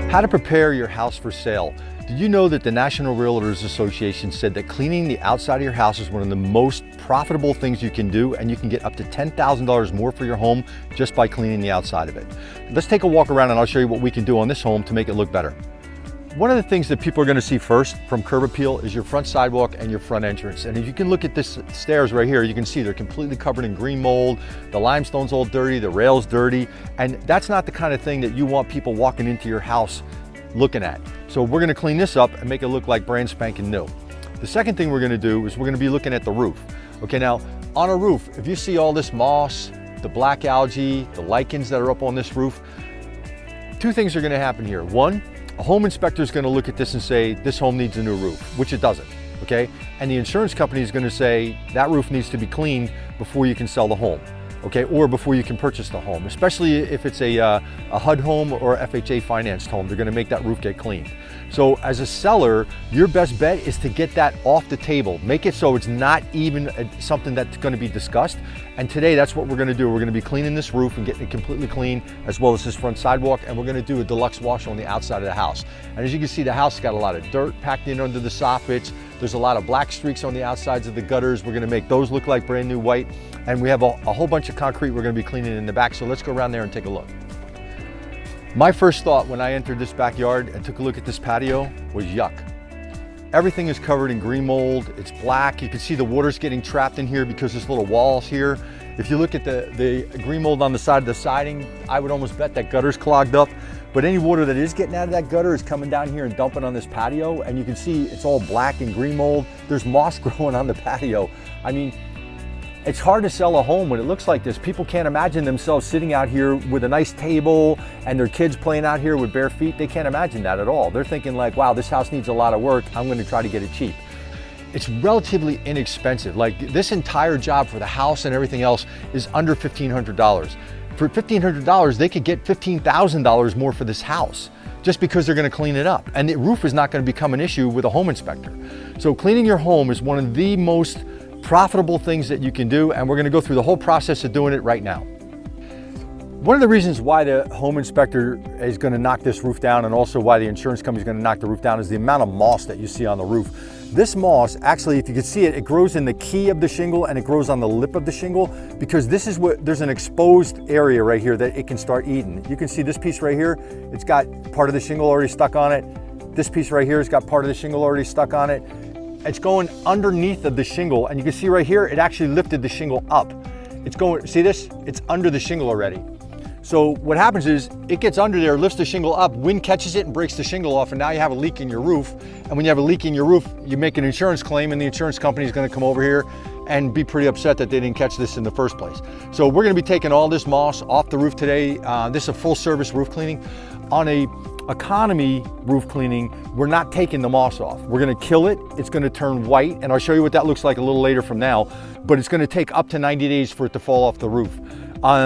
How to prepare your house for sale. Did you know that the National Realtors Association said that cleaning the outside of your house is one of the most profitable things you can do, and you can get up to $10,000 more for your home just by cleaning the outside of it? Let's take a walk around and I'll show you what we can do on this home to make it look better. One of the things that people are going to see first from curb appeal is your front sidewalk and your front entrance. And if you can look at this stairs right here, you can see they're completely covered in green mold. The limestone's all dirty, the rail's dirty, and that's not the kind of thing that you want people walking into your house looking at. So we're going to clean this up and make it look like brand spanking new. The second thing we're going to do is we're going to be looking at the roof. Okay, now on a roof, if you see all this moss, the black algae, the lichens that are up on this roof, two things are going to happen here. One, a home inspector is going to look at this and say, this home needs a new roof, which it doesn't, okay? And the insurance company is going to say, that roof needs to be cleaned before you can sell the home, okay? Or before you can purchase the home, especially if it's a HUD home or FHA financed home, they're going to make that roof get cleaned. So as a seller, your best bet is to get that off the table. Make it so it's not even something that's going to be discussed. And today, that's what we're going to do. We're going to be cleaning this roof and getting it completely clean, as well as this front sidewalk. And we're going to do a deluxe wash on the outside of the house. And as you can see, the house has got a lot of dirt packed in under the soffits. There's a lot of black streaks on the outsides of the gutters. We're going to make those look like brand new white. And we have a whole bunch of concrete we're going to be cleaning in the back. So let's go around there and take a look. My first thought when I entered this backyard and took a look at this patio was yuck. Everything is covered in green mold, it's black. You can see the water's getting trapped in here because there's little walls here. If you look at the green mold on the side of the siding, I would almost bet that gutter's clogged up. But any water that is getting out of that gutter is coming down here and dumping on this patio. And you can see it's all black and green mold. There's moss growing on the patio. I mean, it's hard to sell a home when it looks like this. People can't imagine themselves sitting out here with a nice table and their kids playing out here with bare feet. They can't imagine that at all. They're thinking like, wow, this house needs a lot of work. I'm going to try to get it cheap. It's relatively inexpensive. Like this entire job for the house and everything else is under $1,500. For $1,500, they could get $15,000 more for this house just because they're going to clean it up. And the roof is not going to become an issue with a home inspector. So cleaning your home is one of the most profitable things that you can do, and we're going to go through the whole process of doing it right now. One of the reasons why the home inspector is going to knock this roof down, and also why the insurance company is going to knock the roof down, is the amount of moss that you see on the roof. This moss, actually, if you can see it, it grows in the key of the shingle and it grows on the lip of the shingle, because this is what, there's an exposed area right here that it can start eating. You can see this piece right here, it's got part of the shingle already stuck on it. This piece right here has got part of the shingle already stuck on it. It's going underneath of the shingle, and you can see right here, it actually lifted the shingle up. It's going, see this? It's under the shingle already. So what happens is, it gets under there, lifts the shingle up, wind catches it and breaks the shingle off, and now you have a leak in your roof. And when you have a leak in your roof, you make an insurance claim, and the insurance company is going to come over here and be pretty upset that they didn't catch this in the first place. So we're going to be taking all this moss off the roof today. This is a full service roof cleaning. On a economy roof cleaning, we're not taking the moss off. We're going to kill it. It's going to turn white, and I'll show you what that looks like a little later from now, but it's going to take up to 90 days for it to fall off the roof.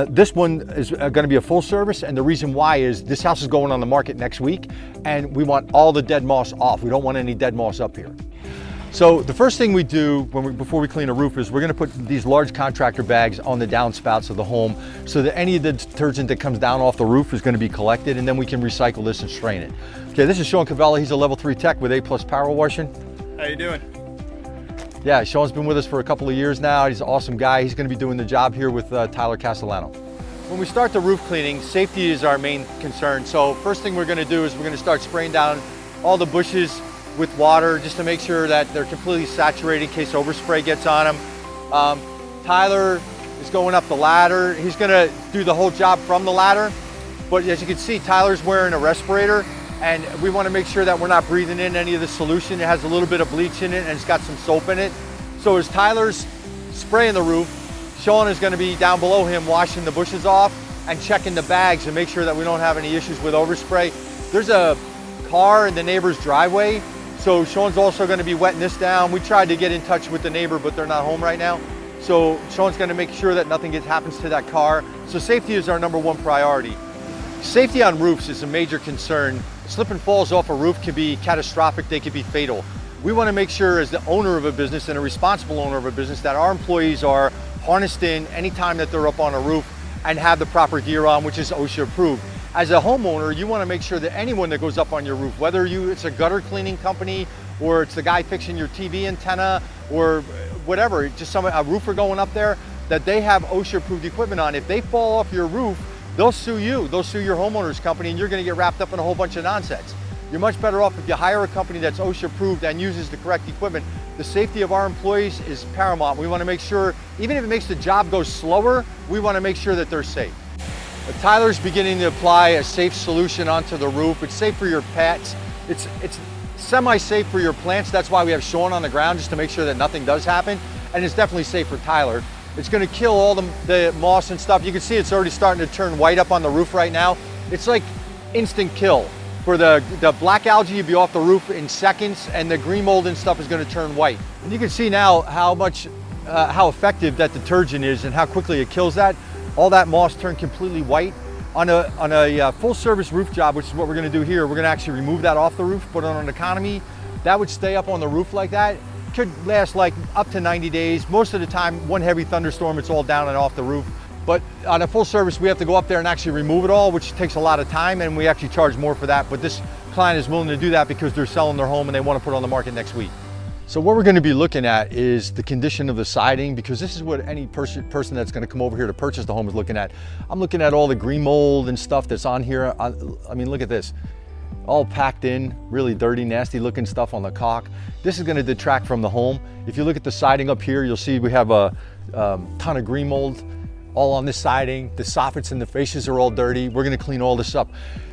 This one is going to be a full service, and the reason why is this house is going on the market next week, and we want all the dead moss off. We don't want any dead moss up here. So the first thing we do before we clean a roof is we're going to put these large contractor bags on the downspouts of the home so that any of the detergent that comes down off the roof is going to be collected, and then we can recycle this and strain it. Okay, this is Sean Cavella. He's a level 3 tech with A+PowerWashing. How you doing? Yeah, Sean's been with us for a couple of years now. He's an awesome guy. He's going to be doing the job here with Tyler Castellano. When we start the roof cleaning, safety is our main concern. So first thing we're going to do is we're going to start spraying down all the bushes with water just to make sure that they're completely saturated in case overspray gets on them. Tyler is going up the ladder. He's going to do the whole job from the ladder. But as you can see, Tyler's wearing a respirator, and we want to make sure that we're not breathing in any of the solution. It has a little bit of bleach in it, and it's got some soap in it. So as Tyler's spraying the roof, Sean is going to be down below him washing the bushes off and checking the bags and make sure that we don't have any issues with overspray. There's a car in the neighbor's driveway, so Sean's also going to be wetting this down. We tried to get in touch with the neighbor, but they're not home right now. So Sean's going to make sure that nothing happens to that car. So safety is our #1 priority. Safety on roofs is a major concern. Slip and falls off a roof can be catastrophic. They can be fatal. We want to make sure, as the owner of a business and a responsible owner of a business, that our employees are harnessed in anytime that they're up on a roof and have the proper gear on, which is OSHA approved. as a homeowner, you want to make sure that anyone that goes up on your roof, whether it's a gutter cleaning company or it's the guy fixing your TV antenna or whatever, just a roofer going up there, that they have OSHA approved equipment on. If they fall off your roof, they'll sue you, they'll sue your homeowner's company, and you're going to get wrapped up in a whole bunch of nonsense. You're much better off if you hire a company that's OSHA approved and uses the correct equipment. The safety of our employees is paramount. We want to make sure, even if it makes the job go slower, we want to make sure that they're safe. Tyler's beginning to apply a safe solution onto the roof. It's safe for your pets. It's semi-safe for your plants. That's why we have Sean on the ground, just to make sure that nothing does happen. And it's definitely safe for Tyler. It's going to kill all the moss and stuff. You can see it's already starting to turn white up on the roof right now. It's like instant kill. For the black algae, you'll be off the roof in seconds, and the green mold and stuff is going to turn white. And you can see now how effective that detergent is and how quickly it kills that. All that moss turned completely white. On a full service roof job, which is what we're going to do here, we're going to actually remove that off the roof, put it on an economy. That would stay up on the roof like that. Could last like up to 90 days. Most of the time, one heavy thunderstorm, it's all down and off the roof. But on a full service, we have to go up there and actually remove it all, which takes a lot of time, and we actually charge more for that. But this client is willing to do that because they're selling their home and they want to put it on the market next week. So what we're going to be looking at is the condition of the siding, because this is what any person that's going to come over here to purchase the home is looking at. I'm looking at all the green mold and stuff that's on here. I mean, look at this. All packed in, really dirty, nasty looking stuff on the caulk. This is going to detract from the home. If you look at the siding up here, you'll see we have a ton of green mold all on this siding. The soffits and the fascias are all dirty. We're going to clean all this up.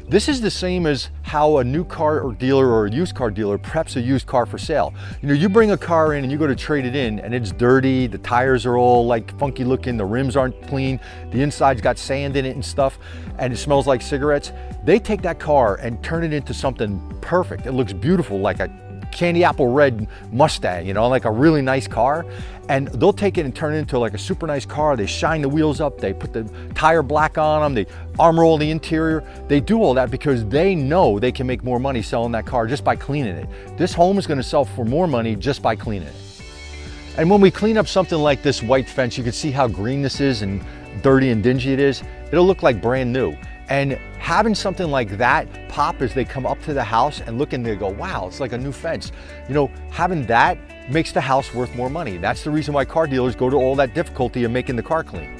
This is the same as how a new car dealer or a used car dealer preps a used car for sale. You know, you bring a car in and you go to trade it in and it's dirty, the tires are all like funky looking, the rims aren't clean, the inside's got sand in it and stuff, and it smells like cigarettes. They take that car and turn it into something perfect. It looks beautiful, like a candy apple red Mustang, you know, like a really nice car. And they'll take it and turn it into like a super nice car. They shine the wheels up, they put the tire black on them, they armor all the interior. They do all that because they know they can make more money selling that car just by cleaning it. This home is going to sell for more money just by cleaning it. And when we clean up something like this white fence, you can see how green this is and dirty and dingy it is. It'll look like brand new. And having something like that pop as they come up to the house and look and they go, wow, it's like a new fence. You know, having that makes the house worth more money. That's the reason why car dealers go to all that difficulty of making the car clean.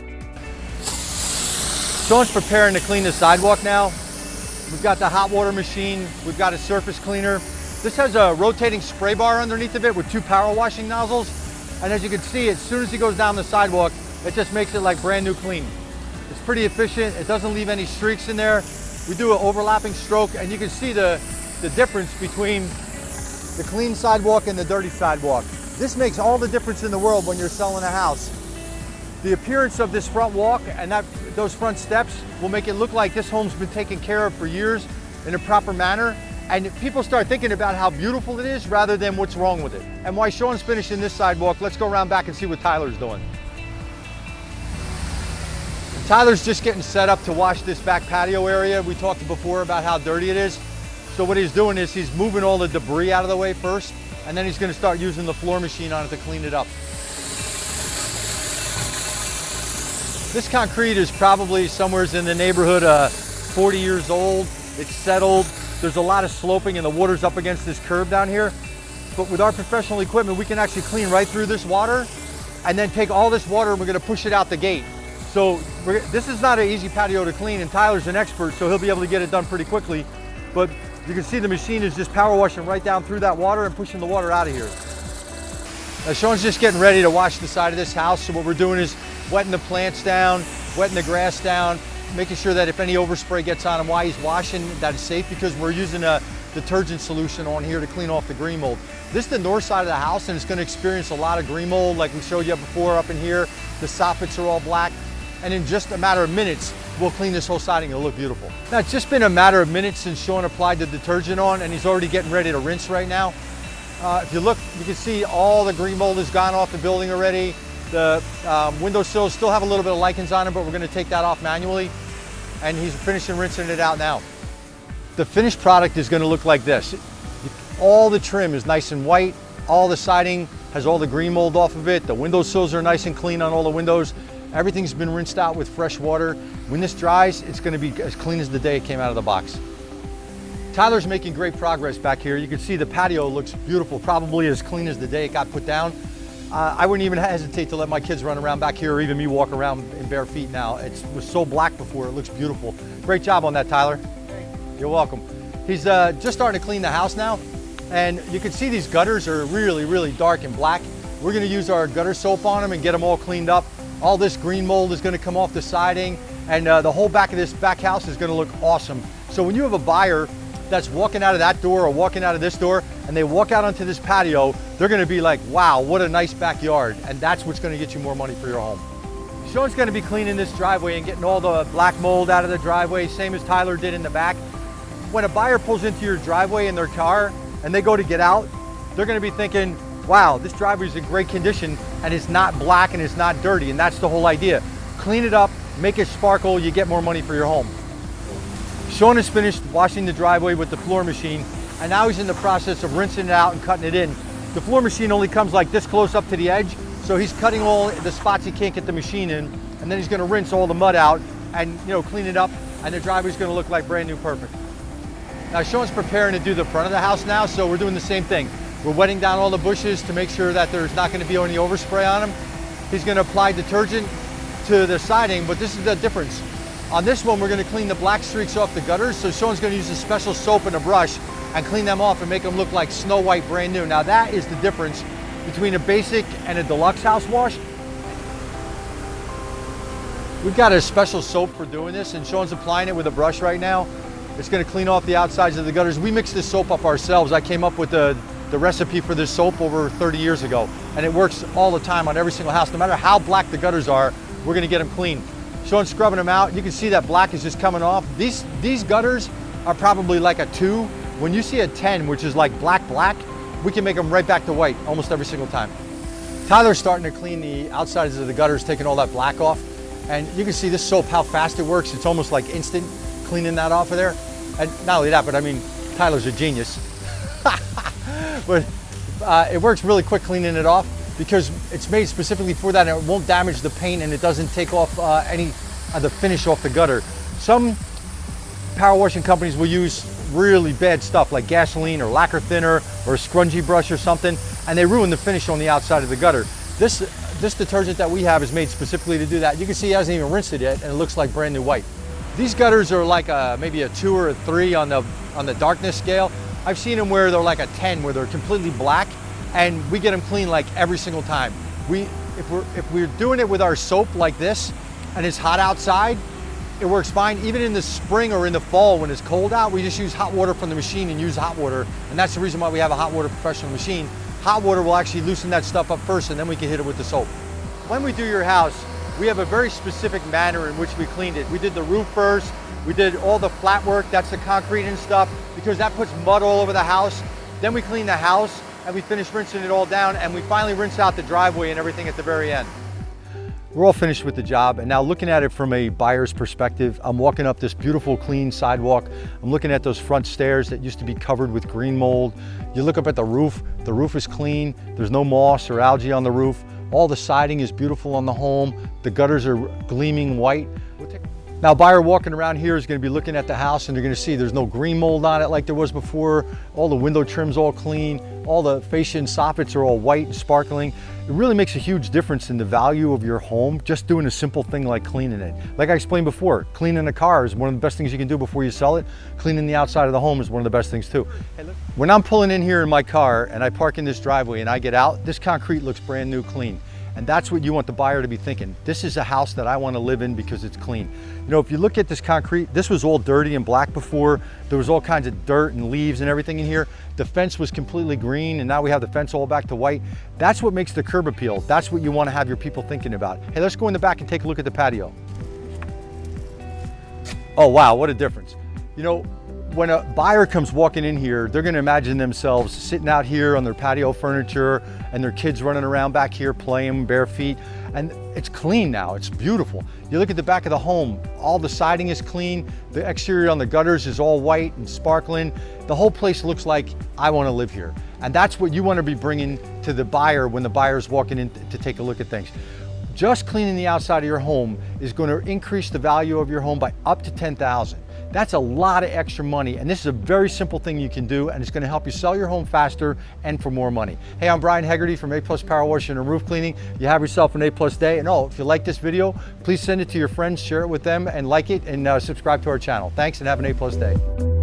Sean's preparing to clean the sidewalk now. We've got the hot water machine. We've got a surface cleaner. This has a rotating spray bar underneath of it with 2 power washing nozzles. And as you can see, as soon as he goes down the sidewalk, it just makes it like brand new clean. It's pretty efficient. It doesn't leave any streaks in there. We do an overlapping stroke, and you can see the difference between the clean sidewalk and the dirty sidewalk. This makes all the difference in the world when you're selling a house. The appearance of this front walk and those front steps will make it look like this home's been taken care of for years in a proper manner, and people start thinking about how beautiful it is rather than what's wrong with it. And while Sean's finishing this sidewalk, let's go around back and see what Tyler's doing. Tyler's just getting set up to wash this back patio area. We talked before about how dirty it is. So what he's doing is he's moving all the debris out of the way first, and then he's going to start using the floor machine on it to clean it up. This concrete is probably somewhere in the neighborhood of 40 years old. It's settled. There's a lot of sloping and the water's up against this curb down here. But with our professional equipment, we can actually clean right through this water and then take all this water and we're going to push it out the gate. So this is not an easy patio to clean, and Tyler's an expert, so he'll be able to get it done pretty quickly. But you can see the machine is just power washing right down through that water and pushing the water out of here. Now Sean's just getting ready to wash the side of this house. So what we're doing is wetting the plants down, wetting the grass down, making sure that if any overspray gets on him while he's washing, that is safe, because we're using a detergent solution on here to clean off the green mold. This is the north side of the house, and it's going to experience a lot of green mold like we showed you before up in here. The soffits are all black. And in just a matter of minutes, we'll clean this whole siding. It'll look beautiful. Now, it's just been a matter of minutes since Sean applied the detergent on, and he's already getting ready to rinse right now. If you look, you can see all the green mold has gone off the building already. The windowsills still have a little bit of lichens on them, but we're going to take that off manually. And he's finishing rinsing it out now. The finished product is going to look like this. All the trim is nice and white. All the siding has all the green mold off of it. The windowsills are nice and clean on all the windows. Everything's been rinsed out with fresh water. When this dries, it's gonna be as clean as the day it came out of the box. Tyler's making great progress back here. You can see the patio looks beautiful, probably as clean as the day it got put down. I wouldn't even hesitate to let my kids run around back here or even me walk around in bare feet now. It was so black before, it looks beautiful. Great job on that, Tyler. You're welcome. He's just starting to clean the house now. And you can see these gutters are really, really dark and black. We're gonna use our gutter soap on them and get them all cleaned up. All this green mold is gonna come off the siding, and the whole back of this back house is gonna look awesome. So when you have a buyer that's walking out of that door or walking out of this door and they walk out onto this patio, they're gonna be like, wow, what a nice backyard. And that's what's gonna get you more money for your home. Sean's gonna be cleaning this driveway and getting all the black mold out of the driveway, same as Tyler did in the back. When a buyer pulls into your driveway in their car and they go to get out, they're gonna be thinking, wow, this driveway is in great condition and it's not black and it's not dirty. And that's the whole idea. Clean it up, make it sparkle, you get more money for your home. Sean has finished washing the driveway with the floor machine, and now he's in the process of rinsing it out and cutting it in. The floor machine only comes like this close up to the edge, so he's cutting all the spots he can't get the machine in, and then he's gonna rinse all the mud out and clean it up, and the driveway's gonna look like brand new perfect. Now Sean's preparing to do the front of the house now, so we're doing the same thing. We're wetting down all the bushes to make sure that there's not gonna be any overspray on them. He's gonna apply detergent to the siding, but this is the difference. On this one, we're gonna clean the black streaks off the gutters, so Sean's gonna use a special soap and a brush and clean them off and make them look like snow white, brand new. Now that is the difference between a basic and a deluxe house wash. We've got a special soap for doing this, and Sean's applying it with a brush right now. It's gonna clean off the outsides of the gutters. We mixed this soap up ourselves. I came up with the recipe for this soap over 30 years ago, and it works all the time on every single house. No matter how black the gutters are, we're gonna get them clean. Sean's scrubbing them out. You can see that black is just coming off. These gutters are probably like a 2. When you see a 10, which is like black, we can make them right back to white almost every single time. Tyler's starting to clean the outsides of the gutters, taking all that black off. And you can see this soap, how fast it works. It's almost like instant cleaning that off of there. And not only that, but I mean, Tyler's a genius. But it works really quick cleaning it off because it's made specifically for that, and it won't damage the paint, and it doesn't take off any of the finish off the gutter. Some power washing companies will use really bad stuff like gasoline or lacquer thinner or a scrunchie brush or something, and they ruin the finish on the outside of the gutter. This detergent that we have is made specifically to do that. You can see he hasn't even rinsed it yet, and it looks like brand new white. These gutters are like maybe a 2 or a 3 on the darkness scale. I've seen them where they're like a 10, where they're completely black, and we get them clean like every single time. If we're doing it with our soap like this, and it's hot outside, it works fine. Even in the spring or in the fall when it's cold out, we just use hot water from the machine and use hot water, and that's the reason why we have a hot water professional machine. Hot water will actually loosen that stuff up first, and then we can hit it with the soap. When we do your house, we have a very specific manner in which we cleaned it. We did the roof first, we did all the flat work, that's the concrete and stuff, because that puts mud all over the house. Then we clean the house, and we finish rinsing it all down, and we finally rinse out the driveway and everything at the very end. We're all finished with the job, and now looking at it from a buyer's perspective, I'm walking up this beautiful clean sidewalk. I'm looking at those front stairs that used to be covered with green mold. You look up at the roof is clean. There's no moss or algae on the roof. All the siding is beautiful on the home. The gutters are gleaming white. Now, a buyer walking around here is going to be looking at the house, and they're going to see there's no green mold on it like there was before. All the window trim's all clean. All the fascia and soffits are all white and sparkling. It really makes a huge difference in the value of your home, just doing a simple thing like cleaning it. Like I explained before, cleaning a car is one of the best things you can do before you sell it. Cleaning the outside of the home is one of the best things too. Hey, look. When I'm pulling in here in my car and I park in this driveway and I get out, this concrete looks brand new, clean. And that's what you want the buyer to be thinking. This is a house that I want to live in because it's clean. You know, if you look at this concrete, this was all dirty and black before. There was all kinds of dirt and leaves and everything in here. The fence was completely green, and now we have the fence all back to white. That's what makes the curb appeal. That's what you want to have your people thinking about. Hey, let's go in the back and take a look at the patio. Oh, wow, what a difference. You know, when a buyer comes walking in here, they're going to imagine themselves sitting out here on their patio furniture and their kids running around back here playing bare feet. And it's clean now, it's beautiful. You look at the back of the home, all the siding is clean. The exterior on the gutters is all white and sparkling. The whole place looks like I want to live here. And that's what you want to be bringing to the buyer when the buyer's walking in to take a look at things. just cleaning the outside of your home is going to increase the value of your home by up to $10,000. That's a lot of extra money, and this is a very simple thing you can do, and it's going to help you sell your home faster and for more money. Hey, I'm Brian Hegarty from A+PowerWashing and Roof Cleaning. You have yourself an A+ day, and if you like this video, please send it to your friends, share it with them, and like it, and subscribe to our channel. Thanks, and have an A+ day.